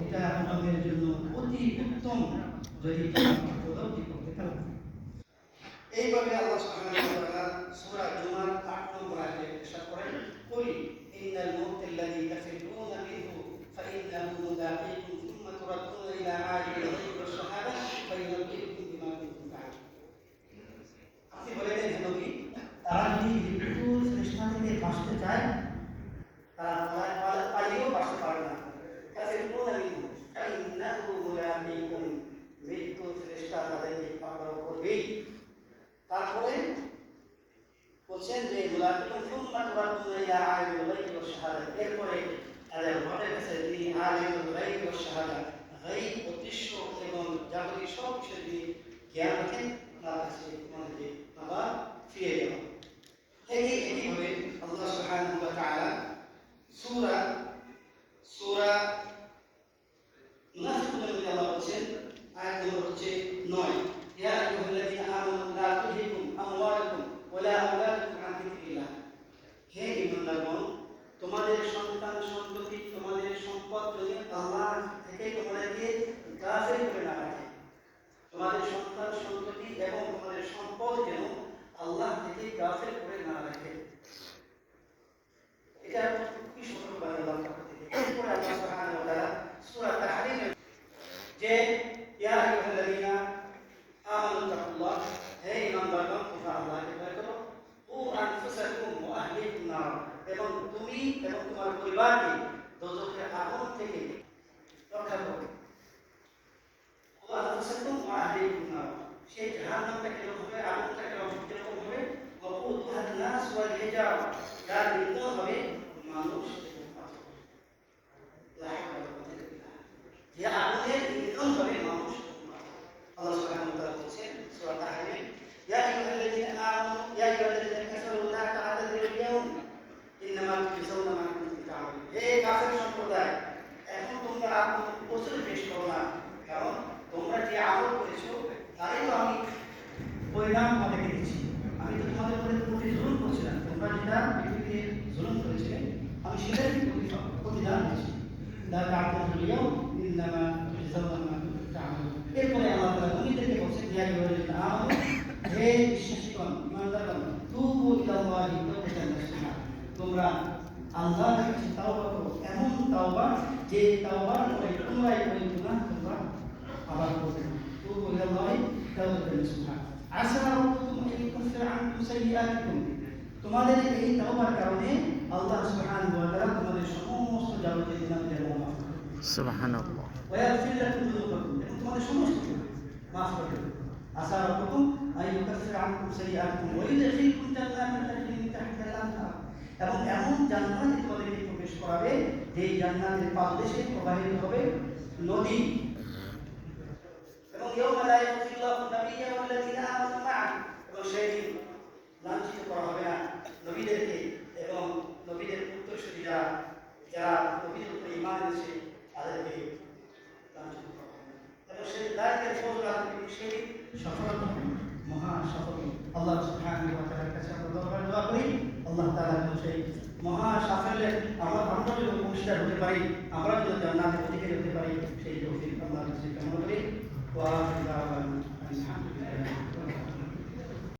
এটা আমাদের জন্য অতি উত্তম যদি উপলব্ধি করতে পারি। এইভাবে আল্লাহ সুবহানাহু ওয়া তাআলা সূরা জুমার ৮ নম্বর আয়াতে ইরশাদ করেন, কুল ইন্নাল মাউতাল্লাযী তাফিরুনা মিনহু ফাইন্নাহু মুলাকীকুম সুম্মা তুরাদ্দুনা ইলা আলিমিল গায়বি ওয়াশ শাহাদা ফায়ুনাব্বিউকুম বিমা কুনতুম তা'মালুন। আপনি বলে দেন হে নবী, তারা যদি মৃত্যুর চেষ্টা থেকে বাঁচতে চায় তারা পালিয়েও বাঁচতে পারে না। তাফিরুনা মিনহু ফাইন্নাহু মুলাকীকুম, মৃত্যুর চেষ্টা তাদেরকে পাকড়াও করবেই। তারপরে বলছেন যে মুলাকিকুম সুম্মা তুরাদ্দুনা ইলা আলিমিল গায়বি ওয়াশ শাহাদা, এরপরে তাদের রবের কাছে যিনি আলিমুল গায়বি ওয়াশ শাহাদা, গায়ব অদৃশ্য এবং জাগতিক সব কিছু যিনি জ্ঞান রাখেন, তার কাছে তোমাদেরকে আবার ফিরে যাওয়া। এইভাবে আল্লাহ সুবহানাহু ওয়া তাআলা সূরা মুনাফিকুনের মধ্যে আল্লাহ বলছেন, আয়াত নম্বর হচ্ছে 9, ইয়া আইয়ুহাল্লাযীনা আমানু লা তুলহিকুম আমওয়ালুকুম ওয়ালা আওলাদুকুম আন যিকরিল্লাহ। হে ঈমানদারগণ, তোমাদের সন্তান সন্ততি তোমাদের সম্পদ যদি আল্লাহ থেকে তোমাদেরকে গাফিল করে না রাখে, তোমাদের সন্তান সন্ততি এবং তোমাদের সম্পদ যেন আল্লাহ থেকে গাফিল করে না রাখে। এটা কি সতর্কবাণী আল্লাহর পক্ষ থেকে। এরপরে আল্লাহ সুবহানাহু ওয়া তাআলা সূরা তাহরীমে যে ইয়া আইয়ুহাল্লাযীনা আমানু তাকুল্লাহ, হে ঈমানদারগণ তোমরা আল্লাহকে ভয় করো, ও আনফুসাকুম ওয়া আহলিকুম নার, এবং তুমি এবং তোমার পরিবারকে দোজখের আগুন থেকে রক্ষা করো। ও আনফুসাকুম ওয়া আহলিকুম নার, সেই জাহান্নামটা কিরকম হবে, আগুনটা কিরকম হবে, ওয়াকুদুহান নাস ওয়াল হিজারা, যার ইন্ধন হবে মানুষ এবং পাথর। যে আগুনের ইন্ধন হবে মানুষ এবং পাথর। আল্লাহ সুবহানাহু ওয়া তাআলা বলেছেন সূরা তাহরীম, ইয়া আইয়ুহাল্লাযীনা আমানু ইয়া আইয়ুহাল্লাযীনা কাফারু লা তা'তাযিরু আল-ইয়াওম ইন্নামা তুজজাউনা মা কুনতুম তা'মালুন। হে কাফের সম্প্রদায়, এখন তোমরা প্রচুর পেশ করো না, কারণ তোমরা যে আমল করেছো তারই তো আমি পরিণাম তোমাদেরকে দিচ্ছি। আমি তো তোমাদের প্রতি জুলুম করছিলাম, তোমরা যেটা পৃথিবীতে জুলুম করেছিলে আমি সেটাই প্রতিদান দিচ্ছি। লা তা'তাযিরু আল-ইয়াওম ইন্নামা তুজজাউনা মা কুনতুম তা'মালুন। এরপরে আল্লাহ তাআলা মুমিনদেরকে বলছেন, ইয়া আইয়ুহাল্লাযীনা আমানু, হে বিশ্বাসীগণ ঈমানদারগণ, তুবু ইলাল্লাহি তাওবাতান নাসুহা, তোমরা আল্লাহর কাছে তাওবা করো, এমন তাওবা যে তাওবার পরে পুনরায় ওই গুনাহ তোমরা আবার করবে না। তুবু ইলাল্লাহি তাওবাতান নাসুহা আসা রাব্বুকুম আন ইউকাফিরা আনকুম সাইয়্যাতিকুম, তোমাদের এই তাওবার কারণে আল্লাহ সুবহানাহু ওয়া তাআলা তোমাদের সমস্ত যাবতীয় গুনাহকে মাফ করে দেবেন। সুবহানাল্লাহ। ওয়া ইয়াগফির লাকুম যুনুবাকুম, এবং তোমাদের সমস্ত গুনাহ মাফ করে দেবেন। আসা রাব্বুকুম আন ইউকাফিরা আনকুম সাইয়্যাতিকুম ওয়া ইউদখিলকুম জান্নাতিন তাজরি মিন তাহতিহা আল-আনহার, এবং এমন জান্নাতে তোমাদেরকে প্রবেশ করাবে যে জান্নাতের পাদদেশে প্রবাহিত হবে নদী। এবং ইয়াওমা লা ইয়াখজিল্লাহু নাবিয়্যা ওয়াল্লাযীনা আমানু মা'আহু, এবং সেদিন লাঞ্ছিত করা হবে না নবীদেরকে এবং নবীদের উত্তরসূরিরা যারা নবীর উপর ঈমান এনেছে তাদেরকে লাঞ্ছিত করা হবে না। এবং সেই দায়িত্বের ফজল সেই সফলতা মহা সফল আল্লাহ সুবহানাহু ওয়া তাআলার কাছে আমরা দরবারে দোয়া করি। আল্লাহ তাআলা যেন সেই মহা সাফল্যের আমরা যেন অংশীদার হতে পারি, আমরা যেন জান্নাতের অধিকারী হতে পারি, সেই তৌফিক আল্লাহর কাছে কামনা করি। ওয়া আখিরু দাওয়ানা আলহামদুলিল্লাহ।